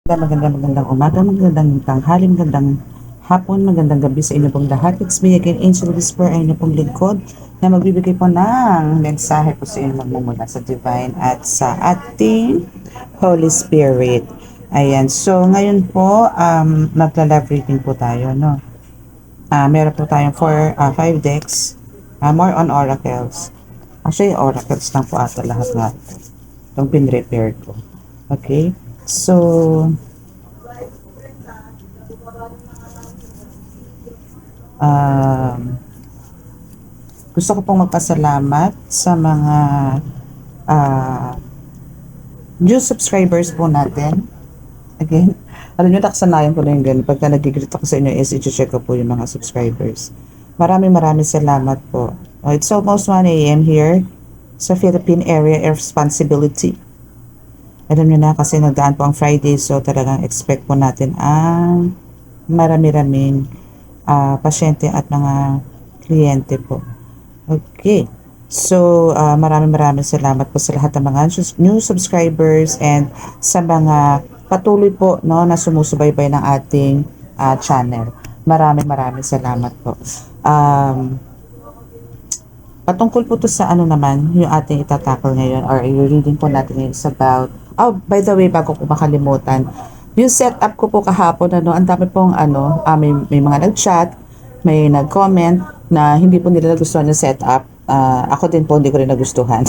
Magandang umaga, magandang tanghali, magandang hapon, magandang gabi sa inyo pong lahat. It's me again, Angel Whisper, ay inyo pong lingkod na magbibigay po ng mensahe po sa inyo magmumula sa Divine at sa ating Holy Spirit. Ayan, so ngayon po, magla-love reading po tayo, no? Meron po tayong 5 decks, more on oracles. Actually, oracles lang po ata lahat nga itong pin-repair ko. Okay? So, gusto ko pong magpasalamat sa mga uh, new subscribers po natin. Again, alam nyo, nakasanayan ko na yung ganun. Pagka nag-greet ako sa inyo is i-check ko po yung mga subscribers. Maraming salamat po. It's almost 1 a.m. here sa Philippine Area of Responsibility. Alam nyo na kasi nagdaan po ang Friday, so talagang expect po natin ang marami-raming pasyente at mga kliyente po. Okay. So, maraming salamat po sa lahat ng mga new subscribers and sa mga patuloy po, no, na sumusubaybay ng ating channel. Maraming salamat po. Patungkol po to sa ano naman, yung ating itatakal ngayon or yung reading po natin ngayon is about, by the way, bago ko makalimutan, yung setup ko po kahapon, ang dami pong may mga nag-chat, may nag-comment na hindi po nila nagustuhan yung setup. Ako din po hindi ko rin nagustuhan.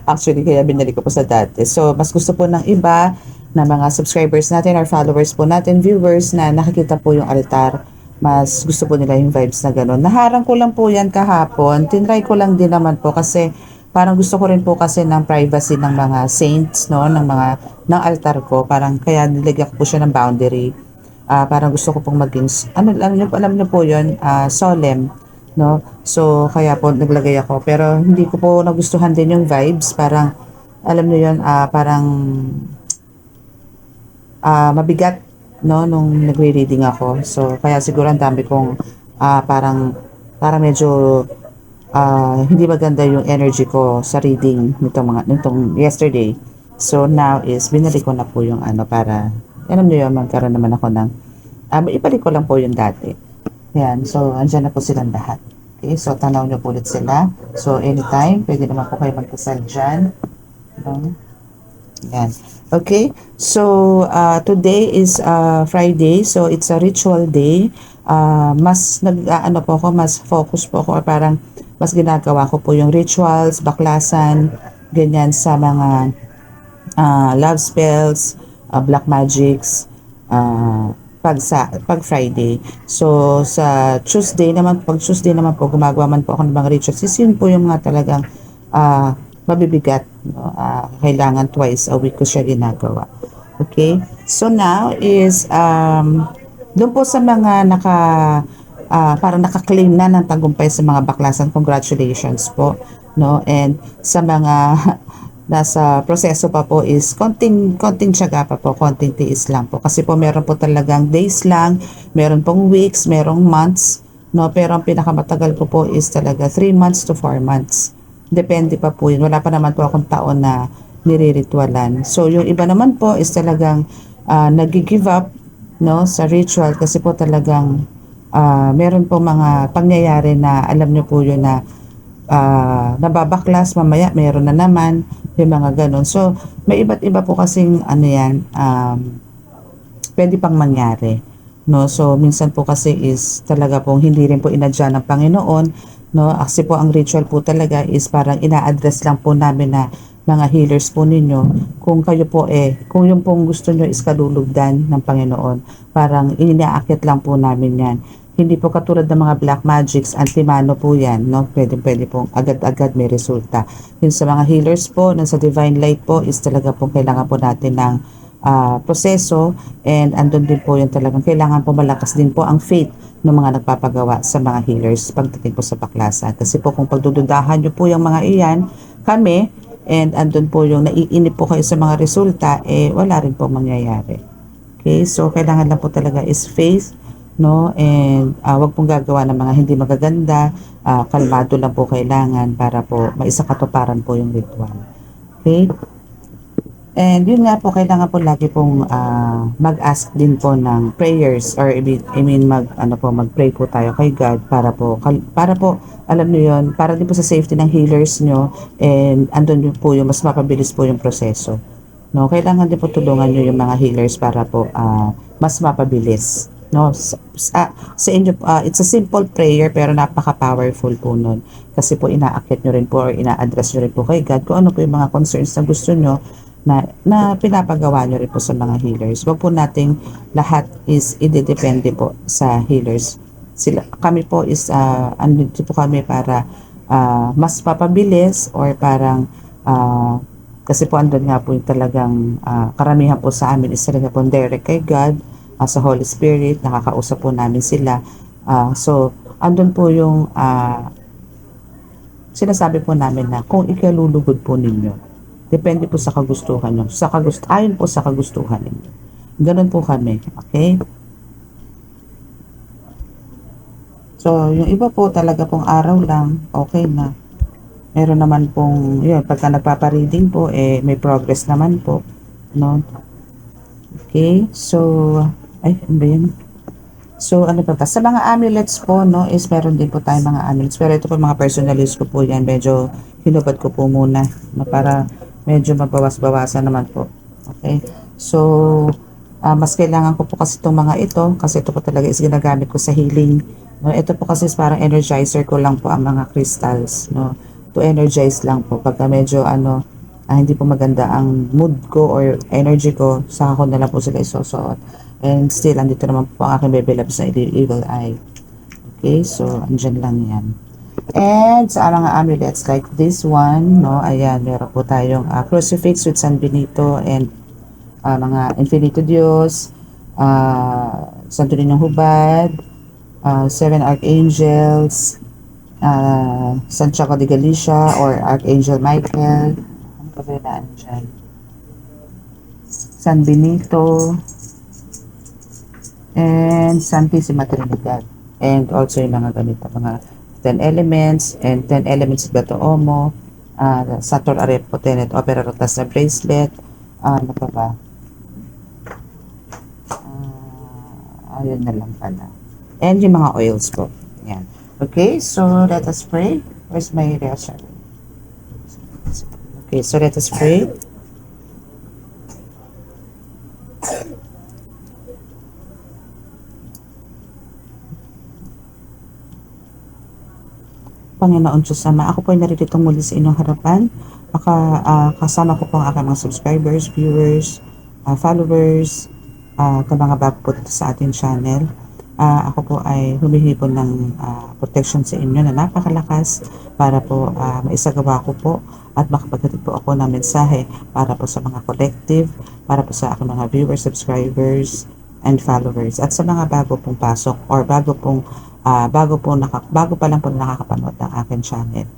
Actually, kaya binalik ko po sa dati. So, mas gusto po ng iba na mga subscribers natin or followers po natin, viewers na nakikita po yung altar. Mas gusto po nila yung vibes na gano'n. Naharang ko lang po yan kahapon. Tinry ko lang din naman po kasi parang gusto ko rin po kasi ng privacy ng mga saints, no, ng altar ko. Parang kaya nilagyan ko po siya ng boundary. Parang gusto ko pong maging alam niyo po 'yon, solemn, no. So kaya po naglagay ako, pero hindi ko po nagustuhan din yung vibes, parang alam niyo 'yon, parang mabigat, no, nung nagre-reading ako. So kaya siguro ang dami kong parang medyo hindi maganda yung energy ko sa reading nitong yesterday. So now is binalik ko na po yung para alam niyo yun, magkaroon naman ako ng ibalik ko lang po yung dati. Yan, so andyan na po silang lahat. Okay, so tanaw niyo po ulit sila. So anytime, pwede naman po kayo magkasal dyan. Yan. Okay, so today is Friday, so it's a ritual day. Mas po ako, mas focus po ako, or parang mas ginagawa ko po yung rituals, baklasan, ganyan sa mga love spells, black magics, pag Friday. So sa pag Tuesday naman po, gumagawa man po ako ng mga rituals. Yun po yung mga talagang mabibigat, no? Kailangan twice a week ko siya ginagawa. Okay? So now is doon po sa mga parang naka-claim na ng tagumpay sa mga baklasan, congratulations po, no? And sa mga nasa proseso pa po is konting tiyaga pa po, konting tiis lang po. Kasi po meron po talagang days lang, meron pong weeks, merong months, no? Pero ang pinakamatagal po is talaga 3 months to 4 months. Depende pa po yun. Wala pa naman po akong taon na nire-ritualan. So, yung iba naman po is talagang nag-give up, no, sa ritual kasi po talagang meron po mga pangyayari na alam nyo po yun na nababaklas, mamaya meron na naman, yung mga ganun. So, may iba't iba po kasing pwede pang mangyari. No? So, minsan po kasi is talaga pong hindi rin po inadya ng Panginoon, no? Kasi po ang ritual po talaga is parang ina-address lang po namin na mga healers po ninyo, kung kayo po kung yung pong gusto nyo is kalulugdan ng Panginoon, parang iniaakit lang po namin yan. Hindi po katulad ng mga black magics, antimano po yan, no? Pwede pong agad-agad may resulta. Yun sa mga healers po, sa divine light po, is talaga po kailangan po natin ng proseso, and andun din po yung talagang kailangan po malakas din po ang faith ng mga nagpapagawa sa mga healers pagdating po sa baklasan. Kasi po kung pagdududahan nyo po yung mga iyan, kami, and andun po yung naiinip po kayo sa mga resulta, wala rin po mangyayari. Okay, so kailangan lang po talaga is faith, no, and wag pong gagawa ng mga hindi magaganda, kalmado lang po kailangan para po maisakatuparan po yung ritual. Okay, And yun nga po, kailangan po lagi pong mag-ask din po ng prayers or I mean mag-pray po tayo kay God para po alam niyo yun, para din po sa safety ng healers nyo and andun yun po yung mas mapabilis po yung proseso. No, kailangan din po tulungan niyo yung mga healers para po mas mapabilis. No, sa inyo it's a simple prayer pero napaka-powerful po nun. Kasi po inaakyat nyo rin po or ina-address nyo rin po kay God kung ano po yung mga concerns na gusto nyo na pinapagawa nyo rin po sa mga healers. Wag po nating lahat is idedepende po sa healers. Kami po is andito po kami para mas papabilis or parang kasi po andun nga po yung talagang karamihan po sa amin is talaga po direct kay God, sa Holy Spirit, nakakausap po namin sila. So, andun po yung sinasabi po namin na kung ikalulugod po ninyo, depende po sa kagustuhan nyo. Ayon po sa kagustuhan ninyo. Ganun po kami. Okay? So, yung iba po talaga pong araw lang, okay na. Meron naman pong, yun, pagka nagpapa-reading po, may progress naman po. No? Okay? So, ano ba yun? So, ano pa ba? Sa mga amulets po, no, is meron din po tayong mga amulets. Pero ito po mga personal use ko po yan. Medyo hinubad ko po muna. No, para medyo mabawas-bawasan naman po. Okay? So, mas kailangan ko po kasi itong mga ito. Kasi ito po talaga is ginagamit ko sa healing. No, ito po kasi is parang energizer ko lang po ang mga crystals. No, to energize lang po. Pagka medyo hindi po maganda ang mood ko or energy ko, saka ko na lang po sila isusuot. And still, andito naman po ang aking baby loves na evil eye. Okay, so, andyan lang yan. And sa mga amulets like this one, no, ayan, meron po tayong crucifix with San Benito and mga Infinito Dios, Santo Niñong Hubad, Seven Archangels, Santiago de Galicia or Archangel Michael, ano pa ba yun dyan? San Benito, and Santissima Trinidad. And also yung mga ganito, mga 10 elements and 10 elements Beto Omo, Sator Arepo Tenet Opera Rotas na bracelet, ano pa ba? Ayun na lang pala. And yung mga oils po. Yan. Okay, so let us pray. Where's my reaction? Okay, so let us pray. Panginoon Diyos Ama, ako po ay naririto muli sa inyong harapan. Kasama ko po ang aking mga subscribers, viewers, followers, at mga bago po dito sa ating channel. Ako po ay humihingi po ng protection sa inyo na napakalakas para po maisagawa ko po at makapaghatid po ako ng mensahe para po sa mga collective, para po sa aking mga viewers, subscribers, and followers. At sa mga bago pong pasok or bago pa lang po nakakapanood ng aking channel.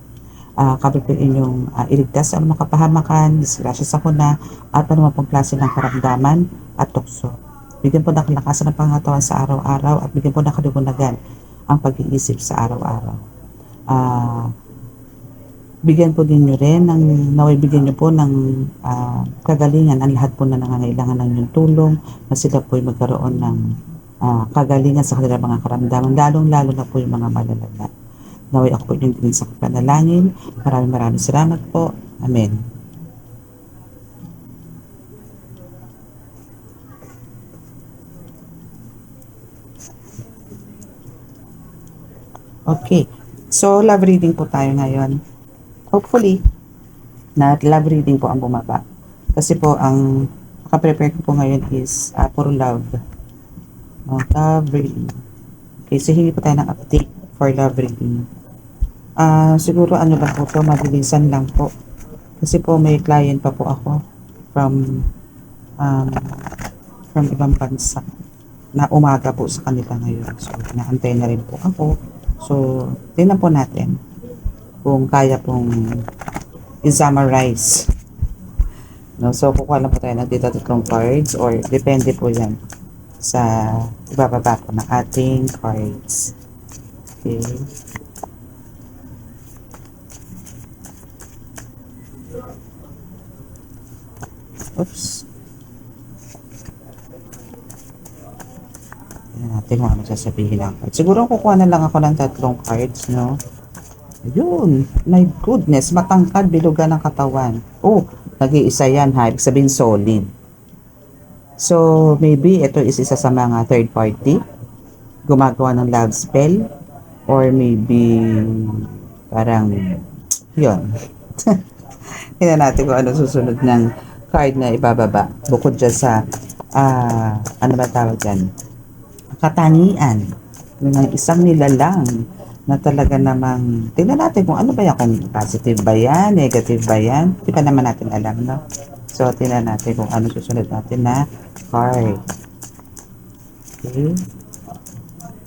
Kami po inyong iligtas sa anumang kapahamakan, disgrasya sa kuna, at anumang pong klase ng karamdaman at tukso. Bigyan po ng kalakasan ng pangatawan sa araw-araw at bigyan po ng kaliwanagan ang pag-iisip sa araw-araw. Bigyan po din nyo rin, naway bigyan nyo po ng kagalingan ang lahat po na nangangailangan ng inyong tulong na sila po ay magkaroon ng kagalingan sa kanilang mga karamdaman, lalong-lalo na po yung mga malalala. Naway ako po yung din sa panalangin. Maraming salamat po. Amen. Okay. So, love reading po tayo ngayon. Hopefully, na love reading po ang bumaba. Kasi po, ang nakaprepare ko po ngayon is puro love. Love reading. Okay, so hingi po tayo ng update for love reading. Siguro ano lang po to, mabilisan lang po. Kasi po may client pa po ako from ibang bansa na umaga po sa kanila ngayon. So, naantay na rin po ako. So, tingnan po natin kung kaya pong i-summarize. No? So, kukuha lang po tayo ng dito tatlong cards or depende po yan sa ibababa po ng ating cards. Okay. Oops. Tingnan natin kung ano sasabihin ng card. Siguro kukuha na lang ako ng 3 cards, no? Ayun. My goodness. Matangkad, bilugan ng katawan. Oh, nag-iisa yan, ha? Ibig sabihin solid. So, maybe ito is isa sa mga third party. Gumagawa ng love spell. Or maybe, parang, yun. Tingnan natin kung ano susunod ng card na ibababa. Bukod dyan sa, ano ba tawag dyan? Katangian. Yung isang nilalang na talaga namang, tingnan natin kung ano ba yan, kung positive ba yan, negative ba yan. Di pa naman natin alam, no? So, tingnan natin kung ano susunod natin na card. Okay.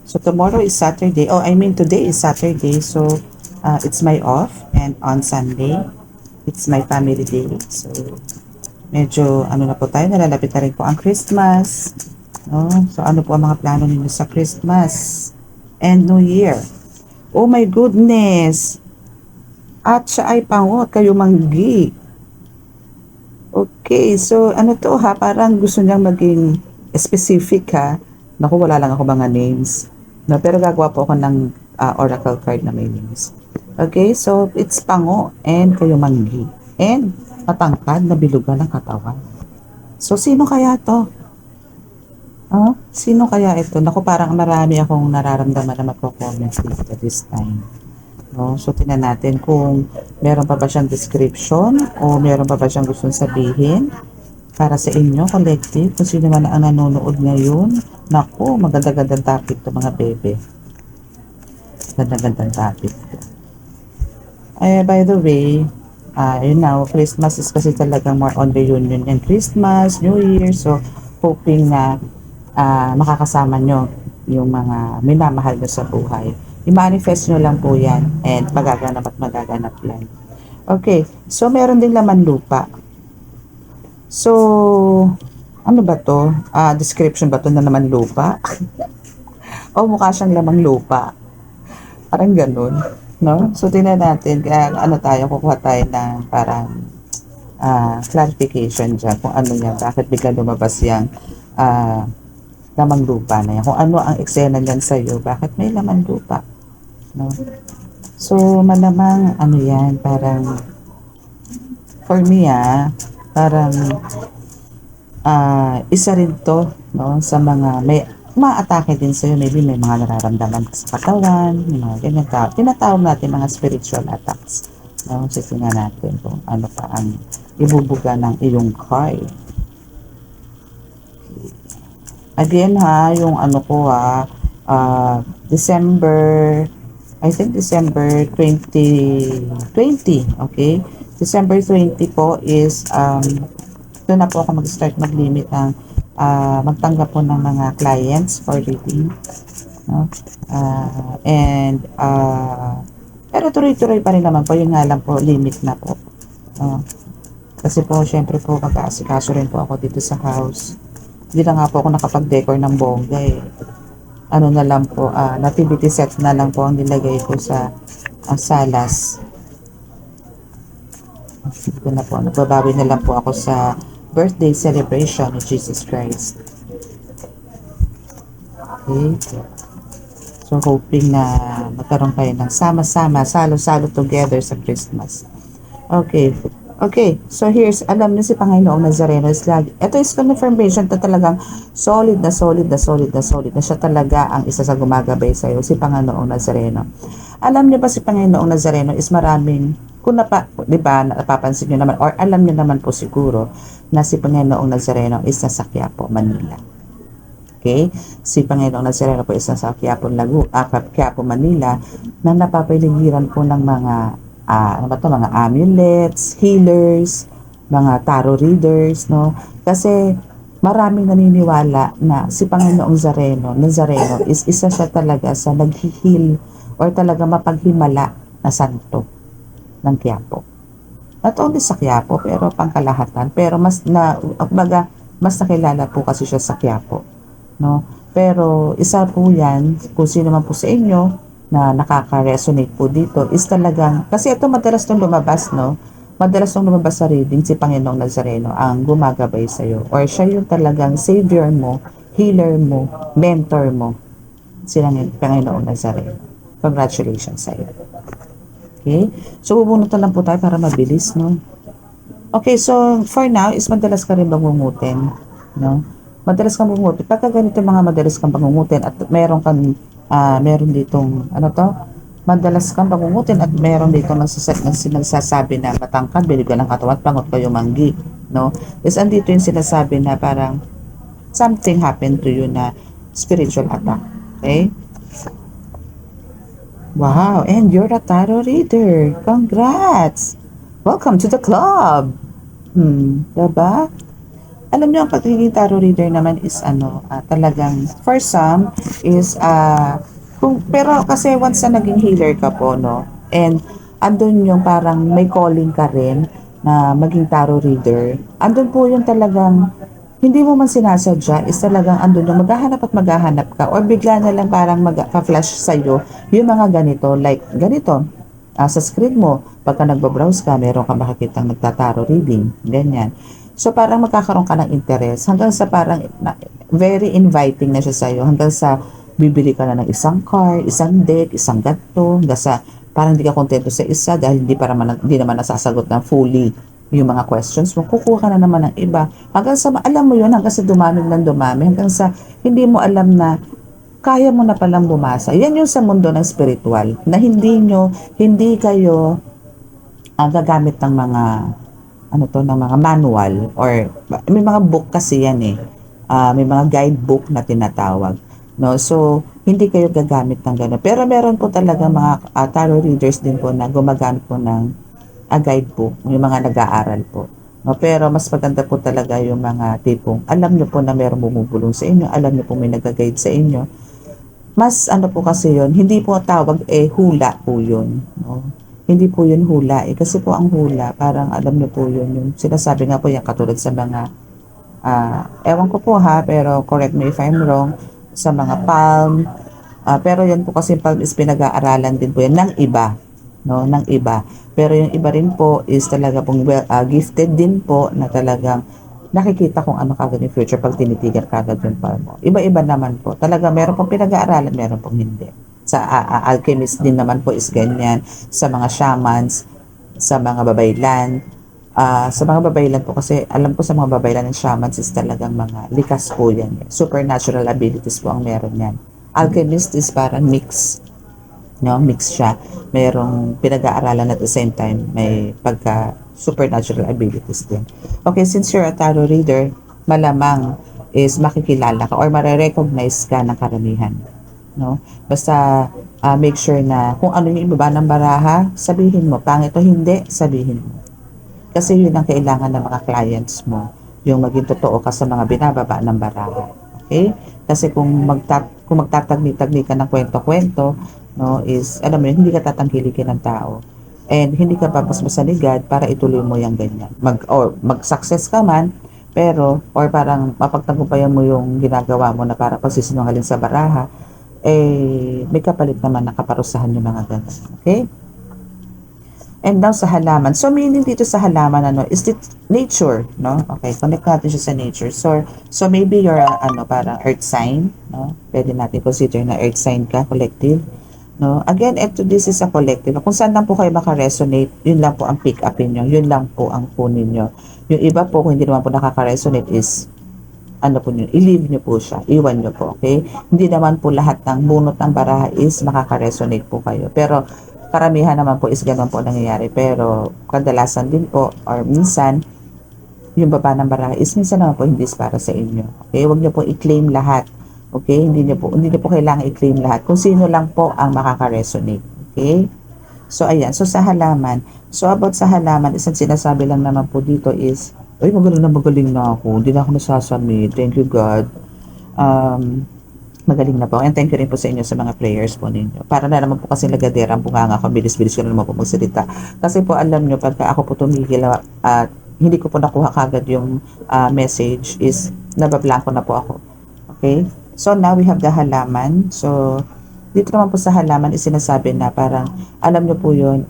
So, tomorrow is Saturday. Oh, I mean, today is Saturday. So, it's my off. And on Sunday, it's my family day. So, medyo, ano na po tayo, nalalapit na rin po ang Christmas. No? So, ano po ang mga plano ninyo sa Christmas and New Year? Oh my goodness! At siya ay pangot, kayo manggi. Okay, so ano to ha? Parang gusto niyang maging specific ha. Naku, wala lang ako mga names. No, pero gagawa po ako ng oracle card na may names. Okay, so it's pango and kayo manggi. And matangkad na bilugan ng katawan. So, sino kaya to? Sino kaya ito? Naku, parang marami akong nararamdaman na magko-comments dito this time. No? So, tingnan natin kung meron pa ba siyang description o meron pa ba siyang gustong sabihin para sa inyo, collective. Kung sino man ang nanonood ngayon. Naku, maganda-gandang topic to mga bebe. Maganda-gandang topic to. By the way, yun now, Christmas is kasi talagang more on reunion and Christmas, New Year. So, hoping na makakasama nyo yung mga minamahal nyo sa buhay. I-manifest nyo lang po yan and magaganap at magaganap yan. Okay, so meron din laman lupa. So, ano ba to? Description ba to na laman lupa? O mukha siyang lamang lupa. Parang ganun, no? So, tingnan natin, ano tayo, kukuha tayo ng parang clarification dyan kung ano yan, bakit bigla lumabas yung lamang lupa na yan. Kung ano ang eksena niyan sa'yo, bakit may lamang lupa? No? So, malamang, ano yan, parang, for me, parang, isa rin to, no, sa mga, may, ma-atake din sa'yo, maybe may mga nararamdaman sa katawan, may mga ganyan, tinatawag natin mga spiritual attacks. No? Sisinga natin kung ano pa ang ibubuga ng iyong card. Again yung ano ko December, I think December 2020, okay? December 20 po is, doon na po ako mag-start mag-limit ng, magtanggap po ng mga clients for reading. No? Pero tuloy-tuloy pa rin naman po, yung nga lang po, limit na po. Kasi po, syempre po, mag-aasikaso rin po ako dito sa house. Hindi na nga po ako nakapag-decor ng bongga Ano na lang po, nativity sets na lang po ang nilagay ko sa salas. Ito na po, nagbabawi na lang po ako sa birthday celebration ni Jesus Christ. Okay. So, hoping na magkaroon kayo ng sama-sama, salo-salo together sa Christmas. Okay. Okay, so here's, alam niyo si Panginoong Nazareno is lagi, ito is confirmation na talagang solid na siya talaga ang isa sa gumagabay sa iyo, si Panginoong Nazareno. Alam niyo ba si Panginoong Nazareno is maraming, kung di ba, napapansin niyo naman, or alam niyo naman po siguro, na si Panginoong Nazareno is nasa Quiapo, Manila. Okay? Si Panginoong Nazareno po is nasa Quiapo, Quiapo, Manila, na napapaligiran po ng mga mga amulets, healers, mga tarot readers, no? Kasi maraming naniniwala na si Panginoong Nazareno is isa siya talaga sa nag-heal or talaga mapaghimala na santo ng Quiapo. Not only sa Quiapo, pero pangkalahatan. Pero mas nakilala po kasi siya sa Quiapo, no? Pero isa po yan, kung sino man po sa inyo na nakaka-resonate po dito is talagang, kasi ito madalas itong lumabas, no? madalas nung lumabas sa reading, si Panginoong Nazareno ang gumagabay sa'yo. Or siya yung talagang savior mo, healer mo, mentor mo. Silang yung Panginoong Nazareno. Congratulations sa'yo. Okay? So, bubunutan lang po tayo para mabilis, no? Okay, so for now, is madalas ka rin bangungutin, no? Madalas kang bangungutin. Pagka ganito mga madalas kang bangungutin at meron ditong, ano to? Madalas kang bangungutin at meron dito nagsasabi na matangkad, bilib ka ng katawan, pangot kayo manggi, no? Is andito yung sinasabi na parang something happened to you na spiritual attack. Okay? Wow, and you're a tarot reader. Congrats! Welcome to the club! Diba? Alam niyo, ang pagiging tarot reader naman is talagang, for some, is, pero kasi once na naging healer ka po, no? And, andun yung parang may calling ka rin na maging tarot reader. Andun po yung talagang, hindi mo man sinasadya, is talagang andun yung maghahanap ka or bigla na lang parang magka-flash sa'yo yung mga ganito, like ganito, sa screen mo, pagka nagbabrowse ka, meron ka makikitang nagtataro reading, ganyan. So, parang magkakaroon ka ng interest hanggang sa parang very inviting na siya sa'yo, hanggang sa bibili ka na ng isang card, isang deck, isang ganito, hanggang sa parang hindi ka kontento sa isa dahil hindi naman nasasagot ng fully yung mga questions mo, kukuha ka na naman ng iba. Hanggang sa, alam mo yun, hanggang sa dumami ng dumami, hanggang sa hindi mo alam na kaya mo na palang bumasa. Yan yung sa mundo ng spiritual, na hindi kayo gagamit ng mga, ng mga manual, or may mga book kasi yan eh. May mga guidebook na tinatawag. No? So, hindi kayo gagamit ng gano'n. Pero meron po talaga mga tarot readers din po na gumagamit po ng guidebook, yung mga nag-aaral po. No, pero mas maganda po talaga yung mga tipong alam nyo po na mayroong bumubulong sa inyo, alam nyo po may nag-guide sa inyo. Mas po kasi yun, hindi po tawag hula po yun. No? Hindi po yun hula kasi po ang hula, parang alam nyo po yun, yung sinasabi nga po yan katulad sa mga, ewan ko po ha, pero correct me if I'm wrong, sa mga palm, pero yan po kasi palm is pinag-aaralan din po yan ng iba, no, ng iba. Pero yung iba rin po is talaga pong gifted din po na talagang nakikita kung ano kagad yung future pag tinitigan kagad yung palm mo. Iba-iba naman po. Talaga meron pong pinag-aaralan, meron pong hindi. Sa alchemist din naman po is ganyan. Sa mga shamans, sa mga babaylan. Sa mga babaylan po kasi alam ko sa mga babaylan ng shamans is talagang mga likas po yan. Supernatural abilities po ang meron yan. Alchemist is parang mix. No, mix siya. Merong pinag-aaralan at the same time may pagka supernatural abilities din. Okay, since you're a tarot reader, malamang is makikilala ka or mare-recognize ka ng karamihan. No? Basta make sure na kung ano yung ibaba ng baraha, sabihin mo. Pangit o hindi, sabihin mo. Kasi yun ang kailangan ng mga clients mo. Yung maging totoo ka sa mga binababa ng baraha. Okay? Kasi kung magtatagni-tagni ka ng kwento-kwento, no, is, alam mo yun, hindi ka tatangkilikin ng tao. And hindi ka papasmasanigad para ituloy mo yung ganyan. Mag-success ka man, pero, or parang mapagtagumpayan mo yung ginagawa mo na para pagsisinungaling sa baraha, may kapalit naman na kaparusahan yung mga ganyan. Okay? And now sa halaman. So, meaning dito sa halaman, is it nature, no? Okay, connect natin siya sa nature. So maybe you're, parang earth sign, no? Pwede natin consider na earth sign ka, collective. No? Again, this is a collective. Kung saan lang po kayo makaresonate, yun lang po ang pick upin nyo. Yun lang po ang kunin nyo. Yung iba po, kung hindi naman po nakaka-resonate is, po nyo, i-leave nyo po siya. Iwan nyo po, okay? Hindi naman po lahat ng bunot ng baraha is makaka-resonate po kayo. Pero, karamihan naman po is ganun po nangyayari. Pero, kadalasan din po, or minsan, yung baba ng baraha is minsan naman po hindi is para sa inyo. Okay? Huwag nyo po i-claim lahat. Okay, hindi niyo po kailangan i-claim lahat. Kung sino lang po ang makaka-resonate. Okay? So, ayan. So, sa halaman. So, about sa halaman, isang sinasabi lang naman po dito is, ay, magaling na ako. Hindi na ako nasasami. Thank you, God. Magaling na po. And thank you rin po sa inyo sa mga prayers po ninyo. Para na naman po kasi lagadera ang bunganga ko. Bilis-bilis ko na naman po magsalita. Kasi po, alam nyo, pagka ako po tumigil at hindi ko po nakuha kagad yung message is nabablanko na po ako. Okay? So, now we have the halaman. So, dito naman po sa halaman is sinasabi na parang, alam nyo po yun,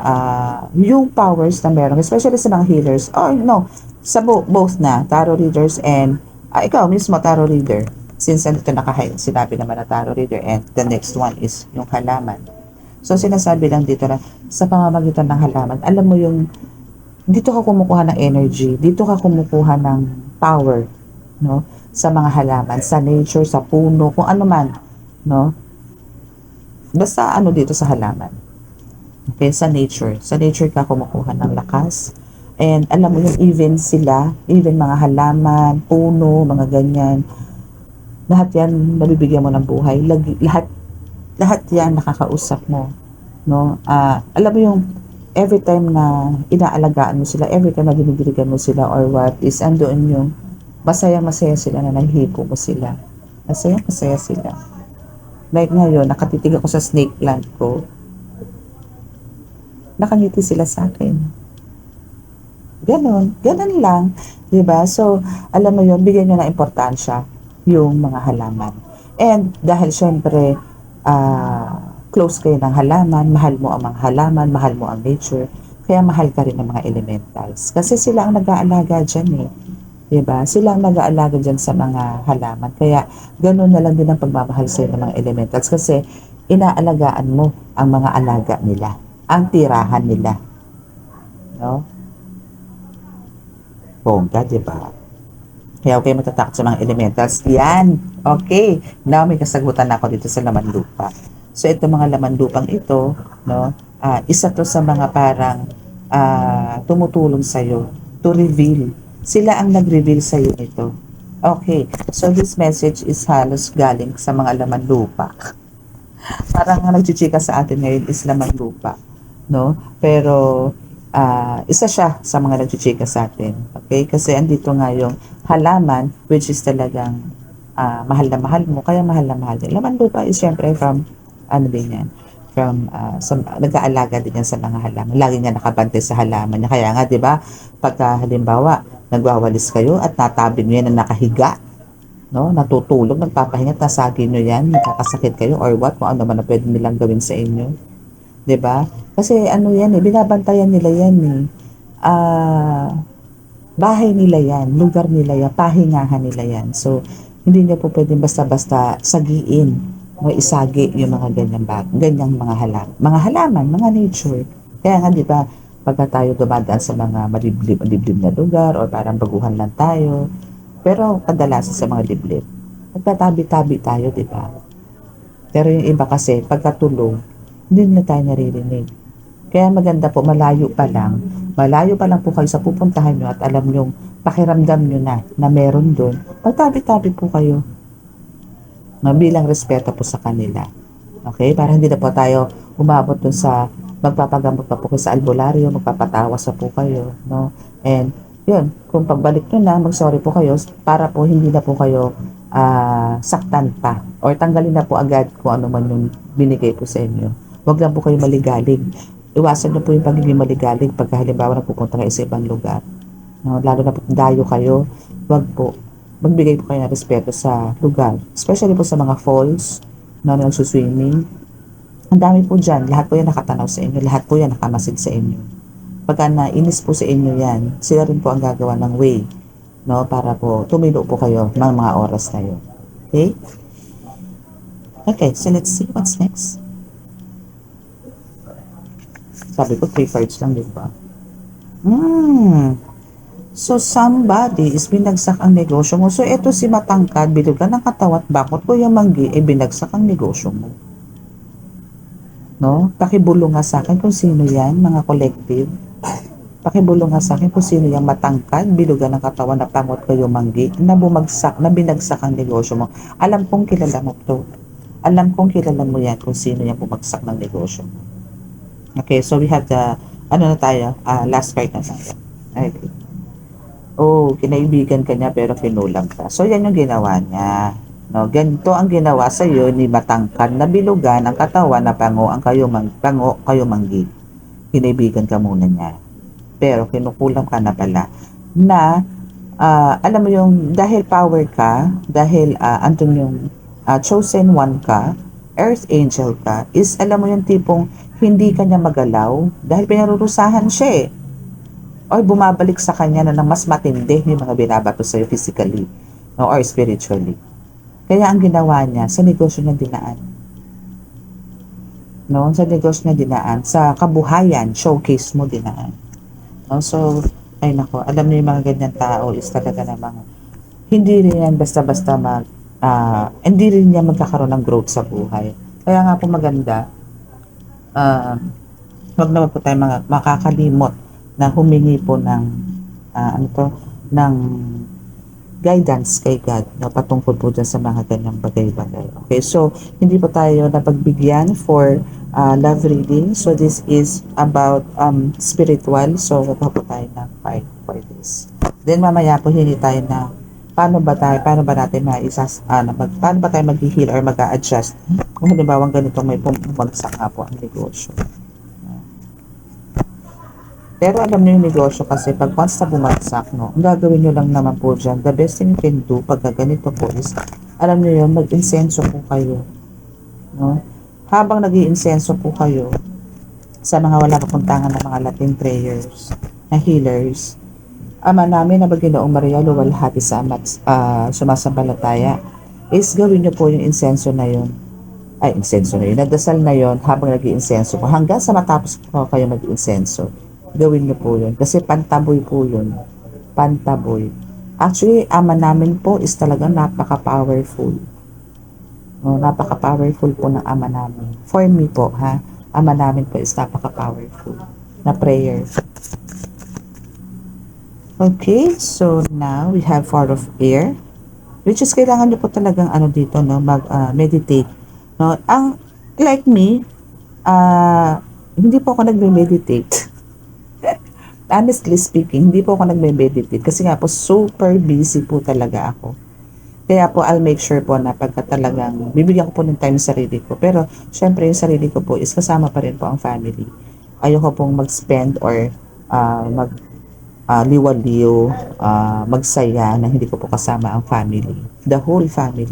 yung powers na meron, especially sa mga healers, or no, sa both na, tarot readers and, ikaw mismo, tarot reader. Since andito sinabi naman na tarot reader and the next one is yung halaman. So, sinasabi lang dito na sa pamamagitan ng halaman, alam mo yung, dito ka kumukuha ng energy, dito ka kumukuha ng power, no? Sa mga halaman, sa nature, sa puno, kung ano man, no? Basta ano dito sa halaman. Okay, sa nature. Sa nature ka kumukuha ng lakas. And alam mo yung even sila, even mga halaman, puno, mga ganyan, lahat yan nabibigyan mo ng buhay. Lahat yan nakakausap mo, no? Alam mo yung every time na inaalagaan mo sila, every time na dinidirigan mo sila or what is andoon yung masaya sila na nahihipo mo sila. Masaya sila. Like ngayon, nakatitig ako sa snake plant ko. Nakangiti sila sa akin. Ganon lang. Diba? So, alam mo yun, bigyan nyo ng importansya yung mga halaman. And dahil syempre, close kayo ng halaman, mahal mo ang mga halaman, mahal mo ang nature, kaya mahal ka rin ng mga elementals. Kasi sila ang nag-aalaga dyan eh. Diba? Sila ang nag-aalaga dyan sa mga halaman. Kaya ganun na lang din ang pagmamahal sa'yo ng mga elementals kasi inaalagaan mo ang mga alaga nila, ang tirahan nila. No? Bongga, diba? Kaya okay matatakot sa mga elementals. Yan. Okay. Now may kasagutan na ako dito sa laman lupa. So ito mga laman lupang ito, no? Isa to sa mga parang tumutulong sa'yo to reveal. Sila ang nag-reveal sa'yo ito. Okay. So this message is halos galing sa mga laman lupa. Parang ang nagchichika sa atin ngayon is laman lupa. No? Pero isa siya sa mga nagchichika sa atin. Okay? Kasi andito nga yung halaman which is talagang mahal na mahal mo. Kaya mahal na mahal din. Laman lupa is syempre from ano din yan? From nag-aalaga din yan sa mga halaman. Lagi nga nakabantay sa halaman niya. Kaya nga, di ba, pagka halimbawa, nagwawalis kayo at natabi nyo yan na nakahiga, no? Natutulog, nagpapahinga, nasagi nyo yan, nakakasakit kayo or what, kung ano man na pwede nilang gawin sa inyo. 'Di ba? Kasi ano yan eh, binabantayan nila yan eh. Bahay nila yan, lugar nila yan, pahingahan nila yan. So, hindi niyo po pwedeng basta-basta sagiin o isagi yung mga ganyang mga halaman, mga nature. Kaya nga, di ba, pagka tayo dumadaan sa mga madiblib na lugar o parang baguhan lang tayo, pero kadalasan sa mga liblib, nagtatabi-tabi tayo, di ba? Pero yung iba kasi, pagkatulog, hindi na tayo naririnig. Kaya maganda po, malayo pa lang po kayo sa pupuntahan nyo at alam nyo, pakiramdam nyo na meron doon, magtabi-tabi po kayo. Bilang respeto po sa kanila. Okay? Para hindi na po tayo umabot doon sa magpapagamot pa po kayo sa albularyo, magpapatawas na po kayo, no? And yun, kung pagbalik nyo na, mag-sorry po kayo para po hindi na po kayo saktan pa or tanggalin na po agad kung ano man yung binigay po sa inyo. Huwag lang po kayo maligalig. Iwasan nyo po yung pagiging maligalig pagka halimbawa nagpupunta kayo sa ibang lugar. No? Lalo na po dayo kayo, huwag po. Magbigay po kayo ng respeto sa lugar. Especially po sa mga falls, na nagsuswimming. Ang dami po dyan. Lahat po yan nakatanaw sa inyo. Lahat po yan nakamasid sa inyo. Pagka nainis po sa inyo yan, sila rin po ang gagawa ng way. No? Para po tumilo po kayo ng mga oras na yun. Okay? Okay, so let's see what's next. Sabi ko, 3 cards lang, di ba? So, somebody is binagsak ang negosyo mo. So, eto si matangkad, bilugan ng katawan, bakot ko yung manggi, binagsak ang negosyo mo. No? Pakibulong nga sa akin kung sino yan, mga collective. Pakibulong nga sa akin kung sino yung matangkad, bilugan ng katawan, na pangot ko yung manggi, na bumagsak, na binagsak ang negosyo mo. Alam kong kilala mo to. Alam kong kilala mo yan kung sino yung bumagsak ng negosyo mo. Okay, so we have the, last card na tayo. Okay. Oh, kinaibigan ka niya pero kinulam ka. So, yan yung ginawa niya. No, ganito ang ginawa sa iyo ni matangkad na bilugan ang katawan na pango kayo manggi. Kinaibigan ka muna niya. Pero kinukulam ka na pala na alam mo yung dahil power ka, dahil andun yung chosen one ka, earth angel ka, is alam mo yung tipong hindi kanya magalaw dahil pinarurusahan siya eh. O bumabalik sa kanya na ng mas matindi yung mga binabato sa'yo physically, no, or spiritually. Kaya ang ginawa niya, sa negosyo niya dinaan. No? Sa negosyo niya dinaan. Sa kabuhayan, showcase mo dinaan. No? So, ay nako, alam niyo yung mga ganyan tao is talaga namang hindi rin yan basta-basta hindi rin yan magkakaroon ng growth sa buhay. Kaya nga po maganda, wag naman po tayo makakalimot na humingi po ng ng guidance kay God na patungkol po dyan sa mga ganyang bagay-bagay. Okay, so hindi po tayo napagbigyan for love reading. So this is about spiritual. So wag po tayo na fight for this. Then mamaya po hindi tayo na paano ba natin paano ba tayo mag-heal or mag-a-adjust kung halimbawa ganito may bumagsak nga po ang negosyo. Pero alam niyo yung negosyo kasi pag once na bumagsak, no, ang gagawin niyo lang naman po dyan, the best thing you can do pag ganito po is, alam niyo yun, mag-insenso po kayo. No? Habang nag-iinsenso po kayo sa mga wala kapuntangan ng mga Latin prayers, na healers, Ama namin na Baginoong Maria, luwalhati sa sumasampalataya, is gawin niyo po yung insenso na yun. Nadasal na yun habang nag-iinsenso po. Hanggang sa matapos po kayo mag-insenso, gawin niyo po yun. Kasi pantaboy po yun. Pantaboy. Actually, ama namin po is talaga napaka-powerful. No, napaka-powerful po ng ama namin. For me po, ha? Ama namin po is napaka-powerful na prayer. Okay, so now we have 4 of air, which is kailangan niyo po talagang dito, no, mag-meditate. No, like me, hindi po ako nagme-meditate. Honestly speaking, hindi po ako nagme-meditate kasi nga po super busy po talaga ako. Kaya po I'll make sure po na pagka talagang bibigyan ko po ng time sa sarili ko. Pero syempre yung sarili ko po is kasama pa rin po ang family. Ayoko pong mag-spend or liwaliw, magsaya na hindi ko po kasama ang family. The whole family,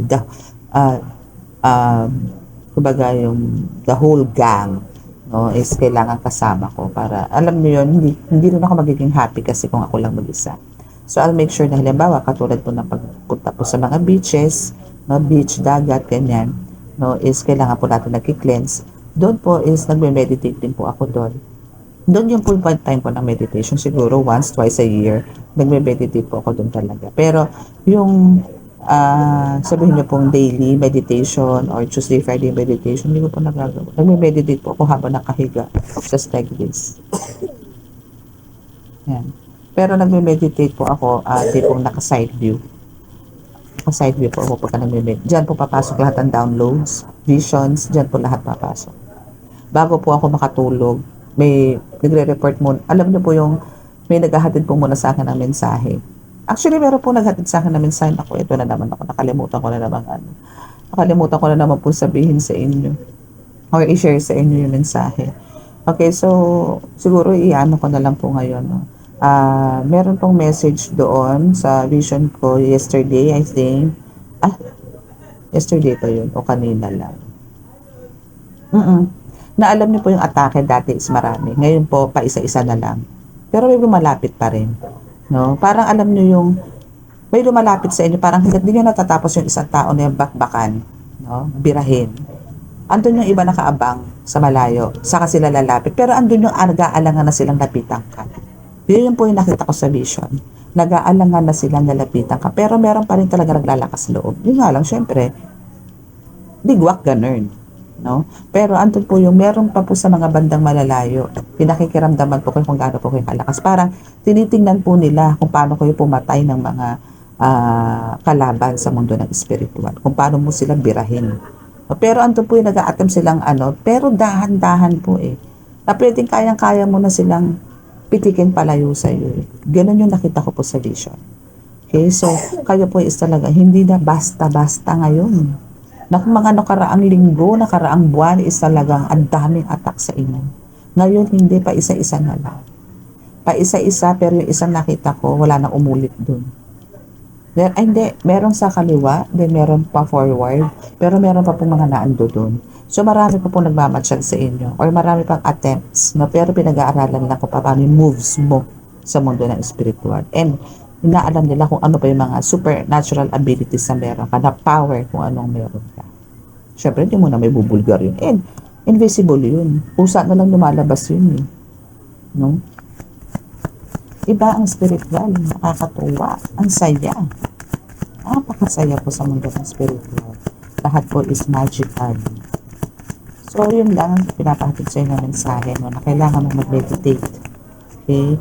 kumbaga yung the whole gang, no, is kailangan kasama ko para alam niyo yun, hindi rin ako magiging happy kasi kung ako lang mag-isa. So I'll make sure na halimbawa katulad po ng pagpunta po sa mga beaches, no, beach, dagat, ganyan, no, is kailangan po natin nagki-cleanse. Doon po is nagme-meditate din po ako doon. Doon yung point time po ng meditation, siguro once, twice a year, nagme-meditate po ako doon talaga. Pero yung sabihin niyo pong daily meditation or Tuesday, Friday meditation, hindi ko po nagagawa. Nagme-meditate po ako habang nakahiga, just like this. Yan. Pero nagme-meditate po ako, tipong naka-side view. Naka-side view po ako pagka nagme-meditate. Diyan po papasok lahat ng downloads, visions, diyan po lahat papasok. Bago po ako makatulog, may nagre-report mo. Alam niyo po yung may naghahatid po muna sa akin ng mensahe. Actually, meron po naghatid sa akin ng mensahe. Ako, ito na naman ako. Nakalimutan ko na naman po sabihin sa inyo. Or i-share sa inyo yung mensahe. Okay, so siguro i-ano ko na lang po ngayon. No? Meron pong message doon sa vision ko yesterday, I think. Yesterday pa yun o kanina lang. Na alam niyo po yung atake dati is marami. Ngayon po, pa isa-isa na lang. Pero may lumalapit pa rin. No? Parang alam niyo yung may lumalapit sa inyo. Parang hanggat hindi nyo natatapos yung isang tao na yung bakbakan. No? Birahin. Andun yung iba nakaabang sa malayo. Saka sila lalapit. Pero andun yung nag-aalangan na silang lapitan ka. Yun po yung nakita ko sa vision. Nag-aalangan na silang nalapitan ka. Pero meron pa rin talaga naglalakas loob. Yun nga lang, syempre, digwak ganun. No? Pero andun po yung meron pa po sa mga bandang malalayo. Pinakikiramdaman po kayo kung gaano po kayo kalakas. Parang tinitingnan po nila kung paano kayo pumatay ng mga kalaban sa mundo ng spiritual. Kung paano mo sila birahin. Pero andun po yung nag-a-attempt silang pero dahan-dahan po eh. Na pwedeng kayang-kaya mo na silang pitikin palayo sa iyo. Ganun yung nakita ko po sa vision. Okay, so kayo po is talaga hindi na basta-basta ngayon. Na kung mga nakaraang linggo, nakaraang buwan is talagang ang daming attack sa inyo. Ngayon, hindi pa isa-isa na lang. Pa isa-isa, pero yung isang nakita ko, wala nang umulit dun. Hindi, meron sa kaliwa, then meron pa forward, pero meron pa pong mga naando dun. So marami pa pong nagmamatsyag sa inyo or marami pang attempts, no? Pero pinag-aaralan lang kung paano yung moves mo sa mundo ng spiritual. And inaalam nila kung ano pa yung mga supernatural abilities na meron ka, na power kung anong meron ka. Syempre, hindi mo na may bubulgar yun. And invisible yun. Pusa na lang lumalabas yun, eh. No? Iba ang spiritual, nakakatuwa, ang saya. Napakasaya po sa mundo ng spiritual. Lahat po is magical. So, yun lang, pinapahatid sa inyo ng mensahe, no, na kailangan mo mag-meditate. Okay?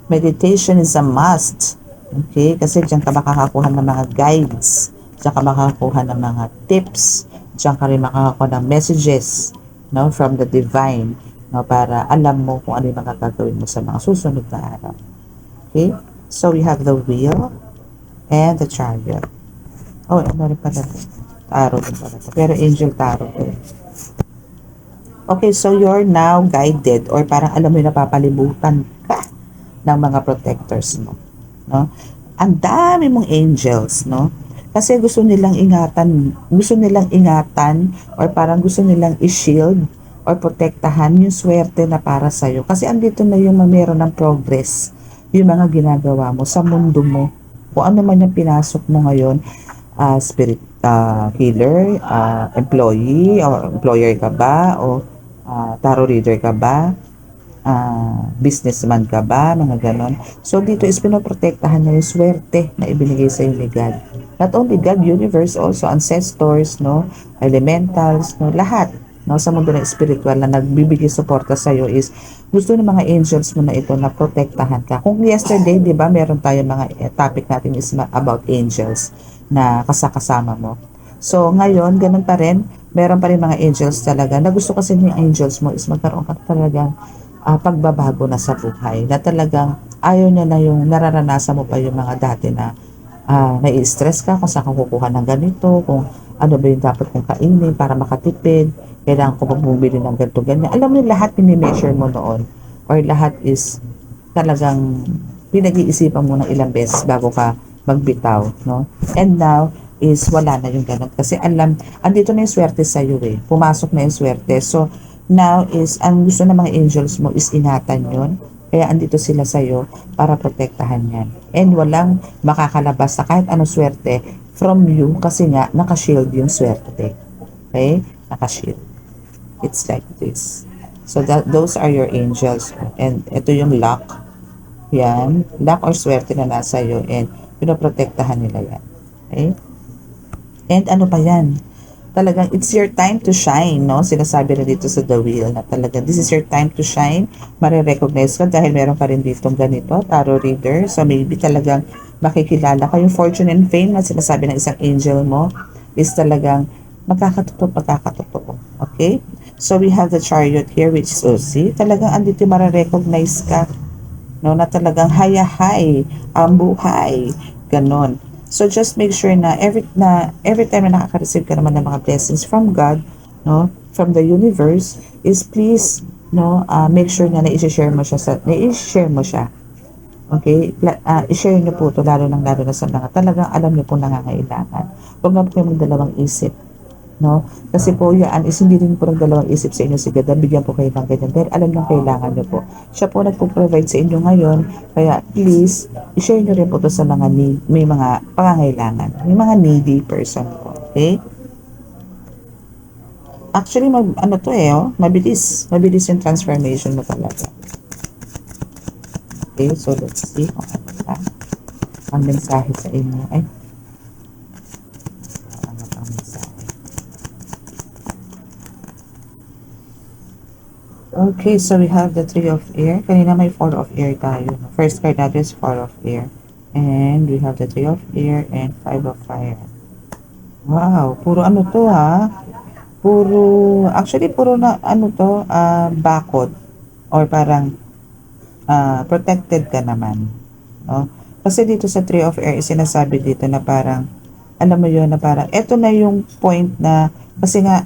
Meditation is a must. Okay? Kasi diyan ka makakakuha ng mga guides. Diyan ka makakakuha ng mga tips. Diyan ka rin makakakuha ng messages, no, from the divine, no, para alam mo kung ano yung mga gagawin mo sa mga susunod na araw. Okay? So, we have the wheel and the chariot. Oh, ano rin pala? Tarot rin pala. Pero angel tarot rin. Okay, so you're now guided or parang alam mo yung napapalibutan ka ng mga protectors mo. No? Ang dami mong angels, no? Kasi gusto nilang ingatan or parang gusto nilang i-shield or protektahan yung swerte na para sa'yo. Kasi andito na yung meron ng progress, yung mga ginagawa mo sa mundo mo. Kung ano man yung pinasok mo ngayon, spirit healer, employee, o employer ka ba, o tarot reader ka ba, businessman ka ba, mga ganon. So dito is pinoprotektahan na yung swerte na ibinigay sa iyo ni God. Not only God, universe also, ancestors, no, elementals, no, lahat, no, sa mundo ng spiritual na nagbibigay suporta sa iyo is gusto ng mga angels mo na ito na protektahan ka. Kung yesterday, di ba, meron tayo mga topic natin is about angels na kasama mo. So ngayon, ganun pa rin, meron pa rin mga angels talaga na gusto kasi ng angels mo is magkaroon ka talagang pagbabago na sa buhay, na talagang ayaw niya na yung nararanasan mo pa yung mga dati na nai-stress ka kung saan ka kukuha ng ganito, kung ano ba yung dapat kong kainin para makatipid, kailangan ko bumili ng ganito, ganyan. Alam mo yung lahat pinimeasure mo noon or lahat is talagang pinag-iisipan mo ng ilang beses bago ka magbitaw, no? And now is wala na yung ganun kasi alam, andito na yung swerte sa iyo, eh. Pumasok na yung swerte. So now is, ang gusto ng mga angels mo is ingatan yun. Kaya andito sila sa'yo para protektahan yan. And walang makakalabas sa kahit anong swerte from you kasi nga nakashield yung swerte. Okay? Nakashield. It's like this. So those are your angels. And ito yung luck. Yan. Luck or swerte na nasa iyo. And pinoprotektahan nila yan. Okay? And ano pa yan? Talagang it's your time to shine, no? Sinasabi na dito sa The Wheel na talagang this is your time to shine. Marirecognize ka dahil meron pa rin ditong ganito, tarot reader. So maybe talagang makikilala ka. Yung fortune and fame na sinasabi ng isang angel mo is talagang magkakatotoo. Okay? So we have the chariot here which is OC. Talagang andito marirecognize ka. No? Na talagang hayahay, ang buhay. Ganon. So just make sure na every time na nakaka-receive ka naman ng mga blessings from God, no, from the universe, is please, no, make sure na na-share mo siya. Okay? I-share niyo po ito lalo na sa mga talagang alam niyo po nangangailangan. Huwag na po kayo magdalawang isip, no? Kasi po yan is hindi rin po nagdalawang isip sa inyo si God. Bigyan po kayo ng ganyan dahil alam niyong kailangan niyo po. Siya po nagpo-provide sa inyo ngayon. Kaya please, i-share niyo rin po ito sa mga may mga pangangailangan. May mga needy person po. Okay? Actually, mabilis. Mabilis yung transformation mo talaga. Okay, so let's see kung ano pa ang mensahe sa inyo. Ay, ano pa ang mensahe? Okay, so we have the 3 of air. Kanina may 4 of air tayo. First card natin is 4 of air. And we have the 3 of air and 5 of fire. Wow, puro ano to ha? Puro na ano to, bakod. Or parang protected ka naman. No? Kasi dito sa 3 of air, sinasabi dito na parang, alam mo yun, na parang, eto na yung point na, kasi nga,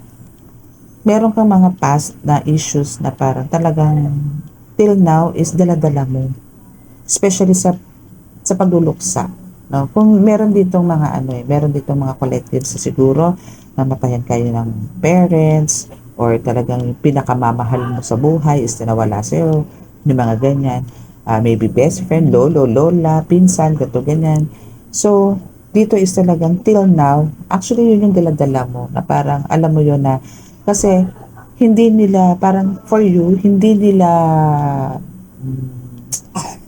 meron kang mga past na issues na parang talagang till now is dala-dala mo. Especially sa pagluluksa. No? Kung meron ditong mga meron ditong mga collectives siguro namatayan kayo ng parents, or talagang yung pinakamamahal mo sa buhay is nawala sa'yo, yung mga ganyan. Maybe best friend, lolo, lola, pinsan, gato, ganyan. So, dito is talagang till now, actually yun yung daladala mo, na parang alam mo yun na, kasi hindi nila, parang for you, hindi nila,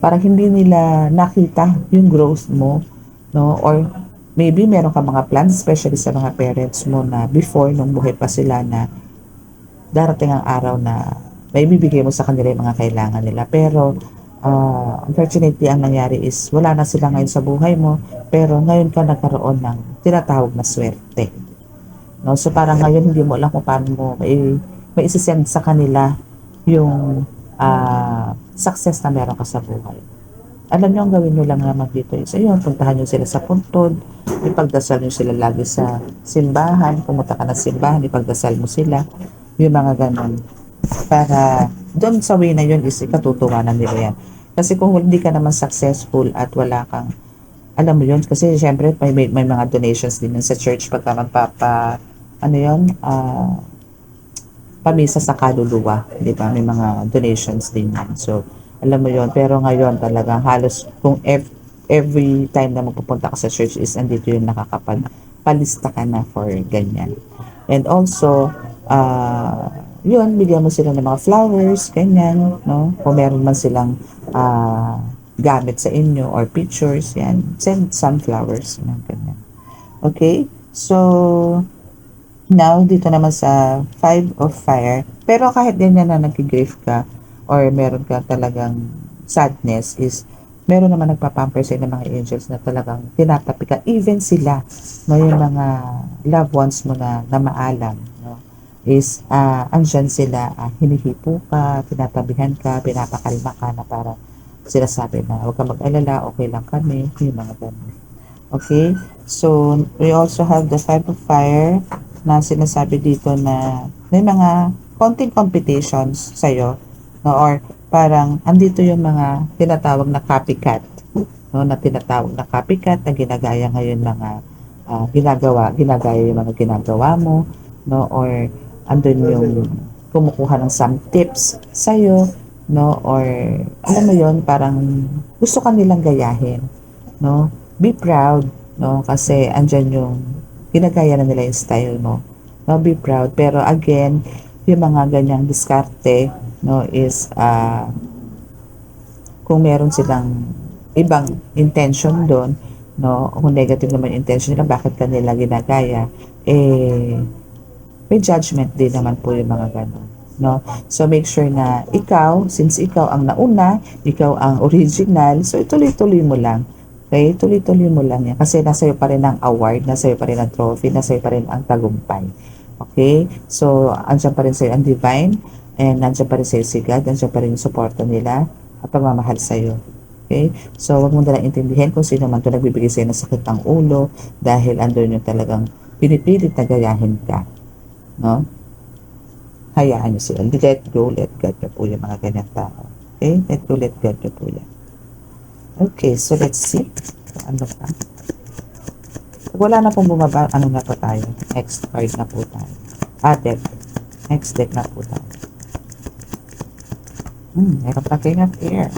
parang hindi nila nakita yung growth mo, no? Or maybe meron ka mga plans, especially sa mga parents mo na before, nung buhay pa sila, na darating ang araw na may bibigay mo sa kanila yung mga kailangan nila. Pero, unfortunately, ang nangyari is wala na sila ngayon sa buhay mo, pero ngayon ka nagkaroon ng tinatawag na swerte. No? So, parang ngayon hindi mo alam kung paano mo may isisend sa kanila yung success na meron ka sa buhay. Alam nyo, ang gawin nyo lang naman dito is, ayun, puntahan nyo sila sa puntod, ipagdasal nyo sila lagi sa simbahan, pumunta ka ng simbahan, ipagdasal mo sila, yung mga ganon. Para doon sa way na yun is ikatutuwanan nila yan. Kasi kung hindi ka naman successful at wala kang, alam mo yun, kasi syempre may mga donations din yun sa church pagka ano yun, pamisa sa kaluluwa, di ba? May mga donations din yan. So, alam mo yon, pero ngayon talaga halos kung every time na magpupunta ka sa church is andito yung nakakapagpalista ka na for ganyan. And also, yun, bigyan mo sila ng mga flowers, ganyan, no? Kung meron man silang gamit sa inyo or pictures, yan, send some flowers, yan, ganyan. Okay? So, now, dito naman sa 5 of Fire. Pero kahit ganyan na nag-grief ka or meron ka talagang sadness is meron naman nagpapamper sa ng mga angels na talagang tinatapi ka. Even sila, no, yung mga loved ones mo na maalam, no, is andyan sila, hinihipo ka, tinatabihan ka, pinapakalma ka na para sinasabi na huwag ka mag-alala, okay lang kami, yung mga ganun. Okay? So, we also have the 5 of Fire na sinasabi dito na may mga konting competitions sa'yo, no? Or parang andito yung mga tinatawag na copycat, no? Na tinatawag na copycat na ginagaya ngayon mga ginagaya yung mga ginagawa mo, no? Or andun yung kumukuha ng some tips sa'yo, no? Or alam mo yon, parang gusto ka nilang gayahin, no? Be proud, no? Kasi andyan yung ginagaya na nila yung style mo. No, be proud. Pero again, yung mga ganyang diskarte, no, is kung meron silang ibang intention doon, no, kung negative naman yung intention nila, bakit kanila ginagaya, may judgment din naman po yung mga ganon. No? So make sure na ikaw, since ikaw ang nauna, ikaw ang original, so ituloy-tuloy mo lang. Okay? Tuloy-tuloy mo lang yan. Kasi nasa iyo pa rin ang award, nasa iyo pa rin ang trophy, nasa iyo pa rin ang tagumpay. Okay? So, andyan pa rin sa'yo ang divine, and andyan pa rin sa'yo si God, andyan pa rin yung suporta nila at pagmamahal sa'yo. Okay? So, wag mo nalang intindihin kung sino man ito nagbibigay sa'yo ng sakit ng ulo dahil andun yung talagang pinipilit na gayahin ka. No? Hayaan nyo sila. Let go, let God na po yung mga ganyan tao. Okay? Let go, let God na po yan. Okay, so let's see. Ano pa? Wala na pong bumaba. Ano na po tayo? Next card na po tayo. Deck. Next deck na po tayo. Meron pa King of Air.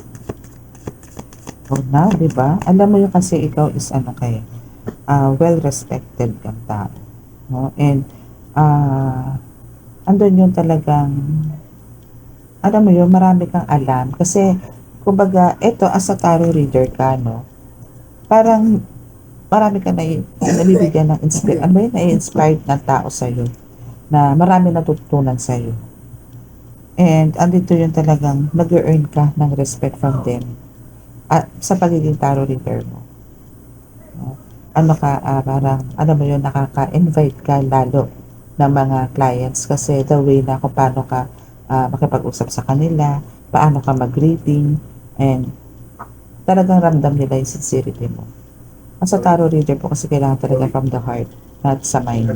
Oh, now, diba? Alam mo yun kasi ikaw is ano kayo. Well-respected kang tao. No? And, andun yung talagang, alam mo yun, marami kang alam. Kasi, kumbaga, eto, as a tarot reader ka, no? Parang, marami ka nabibigyan ng ano ba yun, na-inspired na tao sa'yo. Na marami natutunan sa'yo. And, andito yung talagang nag-earn ka ng respect from them. At sa pagiging tarot reader mo. No? Ano ka, parang, ano mo yun, nakaka-invite ka lalo ng mga clients kasi the way na kung paano ka makipag-usap sa kanila, paano ka mag-greeting, and talagang ramdam nila yung sincerity mo. As a tarot reader po kasi kailangan talaga from the heart, not sa mind.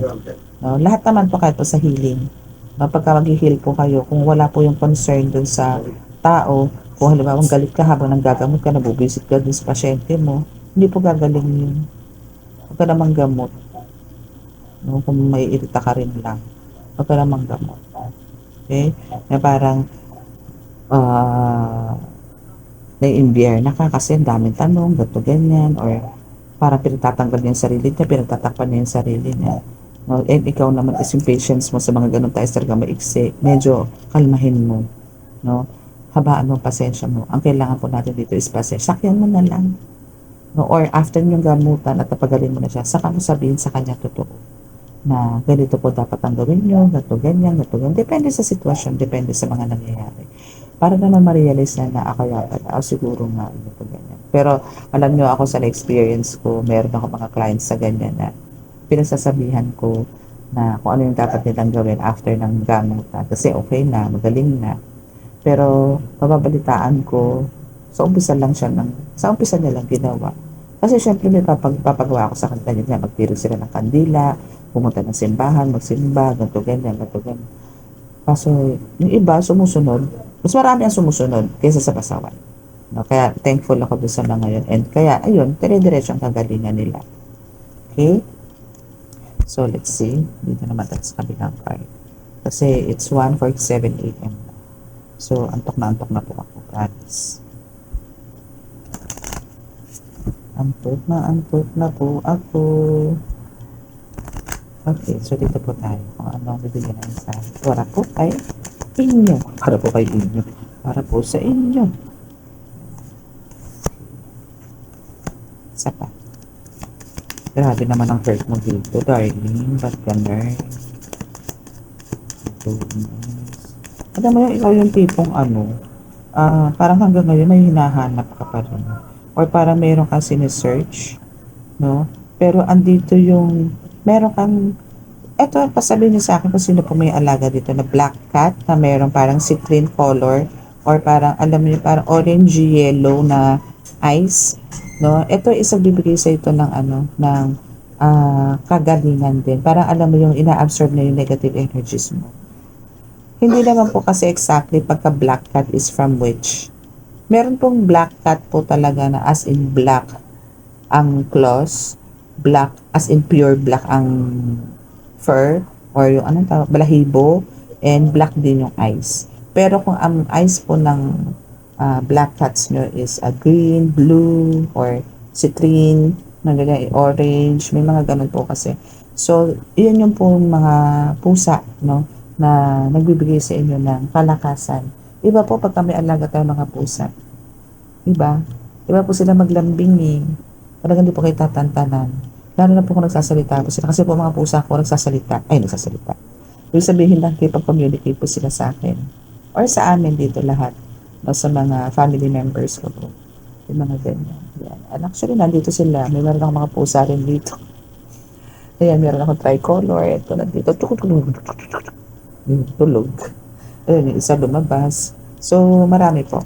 No? Lahat naman po kahit po sa healing. No? Pagka mag-heal po kayo, kung wala po yung concern dun sa tao, kung halimbawa galit ka habang nanggagamot ka, nabubisit ka dun sa pasyente mo, hindi po gagaling yun. Huwag ka namang gamot. no? Kung maiirita ka rin lang, wag ka namang gamot. Okay? Na parang, ah, naiimbierna ka kasi ang daming tanong, ganito, ganyan, or parang pinagtatanggal niya yung sarili niya, pinagtatakpan niya yung sarili niya. No? And ikaw naman is yung patience mo sa mga ganun tayo talaga maiksi, medyo kalmahin mo. No? Habaan mo pasensya mo. Ang kailangan po natin dito is pasensya. Sakyan mo na lang. No? Or after yung gamutan at napagaling mo na siya, saka mo sabihin sa kanya totoo na ganito po dapat ang gawin nyo, ganito ganyan, ganito ganyan. Depende sa sitwasyon, depende sa mga nangyayari. Para naman ma-realize na ako yata na, siguro nga, ganito ganyan. Pero alam nyo, ako sa experience ko, meron ako mga clients sa ganyan na pinagsasabihan ko na kung ano yung dapat nilang gawin after ng gamutan. Kasi okay na, magaling na. Pero mababalitaan ko, sa umpisa niya lang ginawa. Kasi syempre may papagawa ako sa kanila niya, magtirig sila ng kandila, pumunta ng simbahan, magsimba, ganito ganyan, ganito ganyan. Kaso yung iba sumusunod, mas marami ang sumusunod kaysa sa pasaway. No? Kaya thankful ako doon sa mga yun. And kaya, ayun, dire-diretso ang kagalingan nila. Okay? So, let's see. Dito naman tayo sa kabilang part. Kasi it's 1:47 a.m. So, antok na po ako, promise. Antok na po ako. Okay, so dito po tayo. Kung ano ang bibigyan ng sa para po ay inyo. Para po kay inyo. Para po sa inyo. Isa pa. Grabe naman ang hurt mo dito, darling. Ba't ganun? Alam mo yung ikaw yung tipong parang hanggang ngayon may hinahanap ka pa rin. Or parang meron kang sinesearch, no? Pero andito yung, meron kang, eto, pasabihin niyo sa akin kung sino po may alaga dito na black cat na meron parang citrine color or parang, alam niyo, parang orange yellow na eyes, no? Ito isang bibigay sa ito ng kagalingan din. Parang alam mo yung ina-absorb na yung negative energies mo. Hindi naman po kasi exactly pagka black cat is from which. Meron pong black cat po talaga na as in black ang claws, black as in pure black ang fur or yung anong tawag, balahibo, and black din yung eyes. Pero kung ang eyes po ng black cats nyo is a green, blue, or citrine, orange, may mga ganun po kasi. So, yun yung po mga pusa, no? Na nagbibigay sa inyo ng kalakasan. Iba po pag kami alaga tayo mga pusa. Iba? Iba po sila maglambing eh. Talagang hindi po kayo tatantanan. Lalo na po kung nagsasalita po sila. Kasi po mga pusa ko nagsasalita. Ibig sabihin lang kayo pag-communicate po sila sa akin. Or sa amin dito lahat. No, sa mga family members ko po. Yung mga ganyan. Yan. And actually, nandito sila. May meron akong mga pusa rin dito. Ayan, meron akong tricolor. Ito nandito. Tulog. Ayun, yung isa lumabas. So, marami po.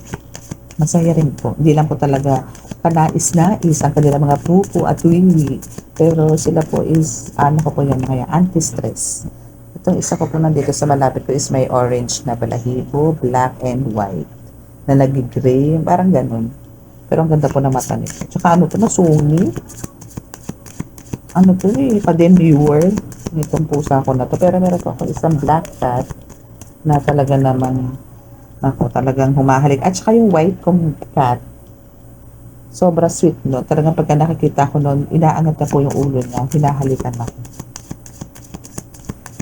Masaya rin po. Hindi lang po talaga kanais-nais ang kanila mga pupo at wiwi. Pero sila po is, ko po yan, mga anti-stress. Itong isa ko po nandito sa malapit ko is may orange na balahibo, black and white. Na nag-gray, parang ganun. Pero ang ganda po na mata nito. Tsaka ano to, nasuni. Ano to eh, pa-demure. Itong pusa ko na to. Pero meron po ako isang black cat na talaga namang talagang humahalik. At saka yung white kong cat, sobra sweet, no? Talagang pagka nakikita ko noon, inaangat na po yung ulo niya, hinahalikan ako.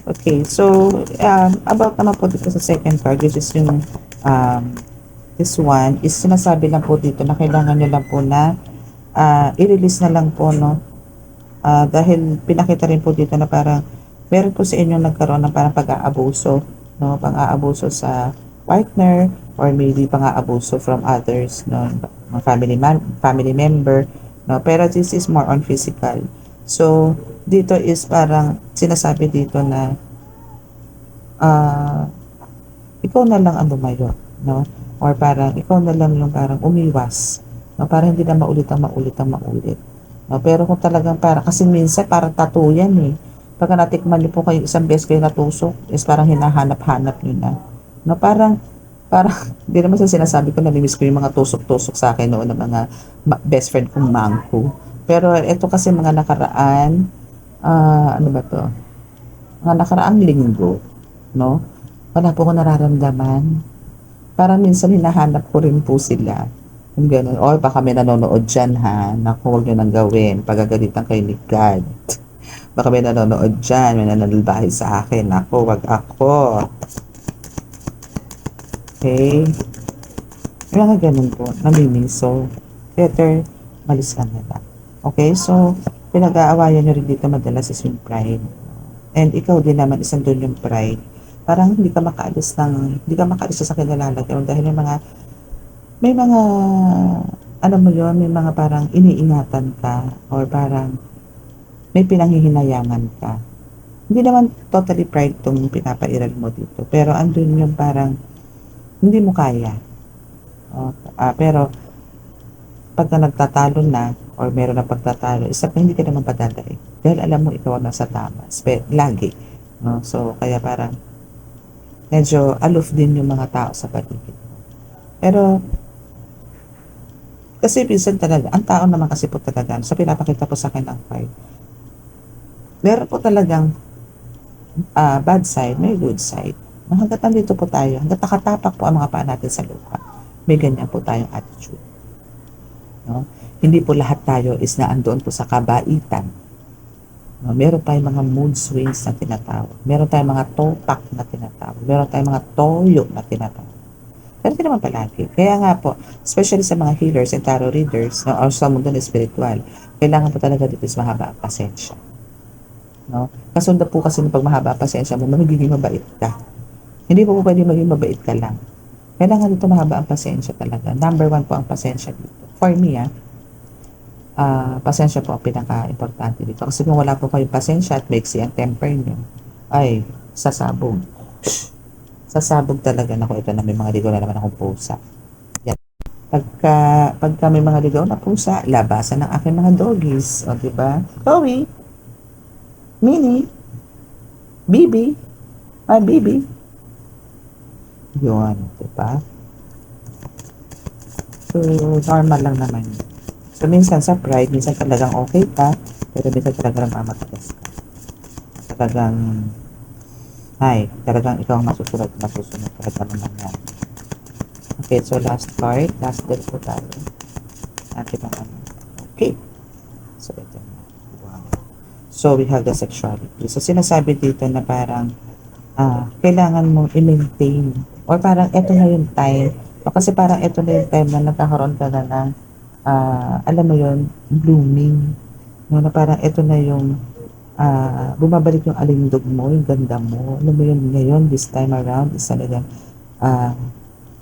Okay, so, about naman po dito sa second card, which is yung, this one, is sinasabi lang po dito na kailangan nyo lang po na, i-release na lang po, no? Dahil pinakita rin po dito na parang meron po sa inyo nagkaroon ng parang pag-aabuso, no? Pang-aabuso sa partner or maybe pang-aabuso from others, no? Family member, no? Pero this is more on physical. So, dito is parang sinasabi dito na ikaw na lang ang lumayo, no? Or parang ikaw na lang yung parang umiwas, no? Para hindi na maulit. No, pero kung talagang kasi minsan parang tattoo yan eh. Pagka natikman niyo po kayo isang beses kayo natusok, is parang hinahanap-hanap niyo na. No, parang, hindi naman sa sinasabi ko, namimiss ko yung mga tusok-tusok sa akin noon ng mga best friend kong mangko. Pero ito kasi mga nakaraan, ano ba to? mga nakaraang linggo, no? Wala po ko nararamdaman. Parang minsan hinahanap ko rin po sila. Yung gano'n. O baka may nanonood dyan ha. Naku, huwag nyo nang gawin. Pagagalitan kayo ni God. Baka may nanonood dyan. May nananalbahay sa akin. Naku, wag ako. Okay? May mga ganun po. Namimiso. Better, malis lang nila. Okay? So, pinag-aawayan nyo rin dito madalas is yung pride. And ikaw din naman, isang doon yung pride. Parang hindi ka makaalis sa kinalalagyan dahil may mga, alam mo yon, may mga parang iniingatan ka or parang may pinanghihinayangan ka. Hindi naman totally pride tong pinapairal mo dito. Pero andun yung parang hindi mo kaya. Pero pagka nagtatalo na or meron na pagtatalo, isa pa hindi ka naman padadaig. Dahil alam mo ikaw ang nasa tama. Lagi. No? So, kaya parang medyo aloof din yung mga tao sa paligid. Pero kasi minsan talaga, ang tao naman kasi po talaga, sa pinapakita po sa akin ang fight, meron po talagang bad side, may good side. Hanggat nandito po tayo, hanggat nakatapak po ang mga paa natin sa lupa, may ganyan po tayong attitude. No? Hindi po lahat tayo is naandoon po sa kabaitan. No? Meron tayong mga mood swings na tinatawag. Meron tayong mga topak na tinatawag. Meron tayong mga toyo na tinatawag. Pero hindi naman palagi. Kaya nga po, especially sa mga healers and tarot readers, no, or sa mundo na spiritual, kailangan po talaga dito is mahaba ang pasensya. No? Kasunod po kasi ng pag mahaba ang pasensya mo, magiging mabait ka. Hindi po pwede maging mabait ka lang. Kailangan dito mahaba ang pasensya talaga. Number 1 po ang pasensya dito. For me, pasensya po ang pinaka-importante dito. Kasi kung wala po kayong pasensya at maiksi ang temper nyo, ay, sasabog. Sasabog talaga. Naku, ito na may mga ligaw na naman akong pusa. Yan. Pagka may mga ligaw na pusa, labasan ng aking mga doggies. O, diba? Chloe, Minnie, Bibi, Bibi. Yun, diba? So, normal lang naman. So, minsan sa pride, minsan talagang okay ka, pero minsan talagang mamatagas ka. Talagang ikaw ang masusunod kahit ano man yan. Okay, so last part, last deck po tayo. Natin ang ano. Okay. So, ito na. Wow. So, we have the sexuality. So, sinasabi dito na parang kailangan mo i-maintain or parang ito na yung time. O kasi parang ito na yung time na nagkakaroon ka na ng alam mo yun, blooming. No, na parang ito na yung bumabalik yung alindog mo, yung ganda mo. Alam mo yun, ngayon, this time around, is talagang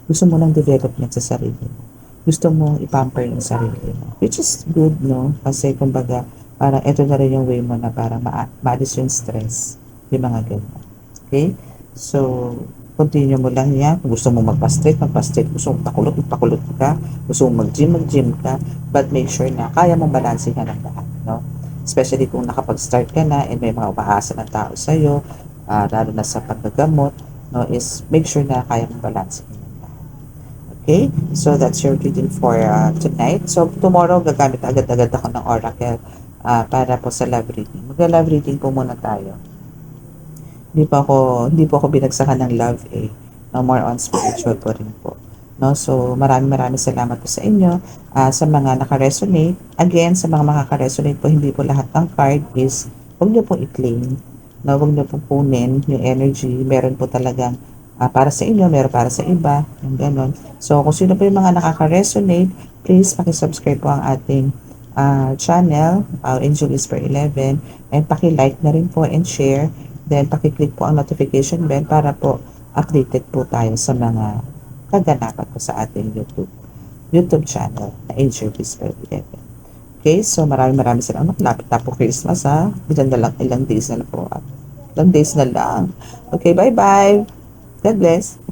gusto mo ng development sa sarili mo. Gusto mo ipamper yung sarili mo. Which is good, no? Kasi, kumbaga, parang ito na rin yung way mo na para maalis yung stress. Yung mga ganyan. Okay? So, continue mo lang yan. Kung gusto mo magpa-straight. Gusto mo magpakulot ka. Gusto mo mag-gym ka. But make sure na kaya mong balansingan ang lahat, no? Especially kung nakapag-start ka na and may mga umaasa ng tao sa'yo, lalo na sa paggagamot, no, is make sure na kaya mong balansingan ang lahat. Okay? So, that's your reading for tonight. So, tomorrow, gagamit agad-agad ako ng oracle para po sa love reading. Mag-love reading po muna tayo. Hindi po ako binagsakan ng love no, more on spiritual po rin po. No, so maraming salamat po sa inyo sa mga naka-resonate. Again, sa mga makaka-resonate po, hindi po lahat ng card is huwag niyo po i-claim. No, huwag niyo po kunin yung energy. Meron po talagang para sa inyo, meron para sa iba, yung ganon. So kung sino po yung mga nakaka-resonate, please paki-subscribe po ang ating channel, Angel Whisper 11, and paki-like na rin po and share. Then, pakiclick po ang notification bell para po updated po tayo sa mga kaganapan po sa ating YouTube channel na Angel Whisper 11. Okay, so maraming salamat. Lapit na po Christmas ilang days na lang po. Ilang days na lang. Okay, bye-bye. God bless.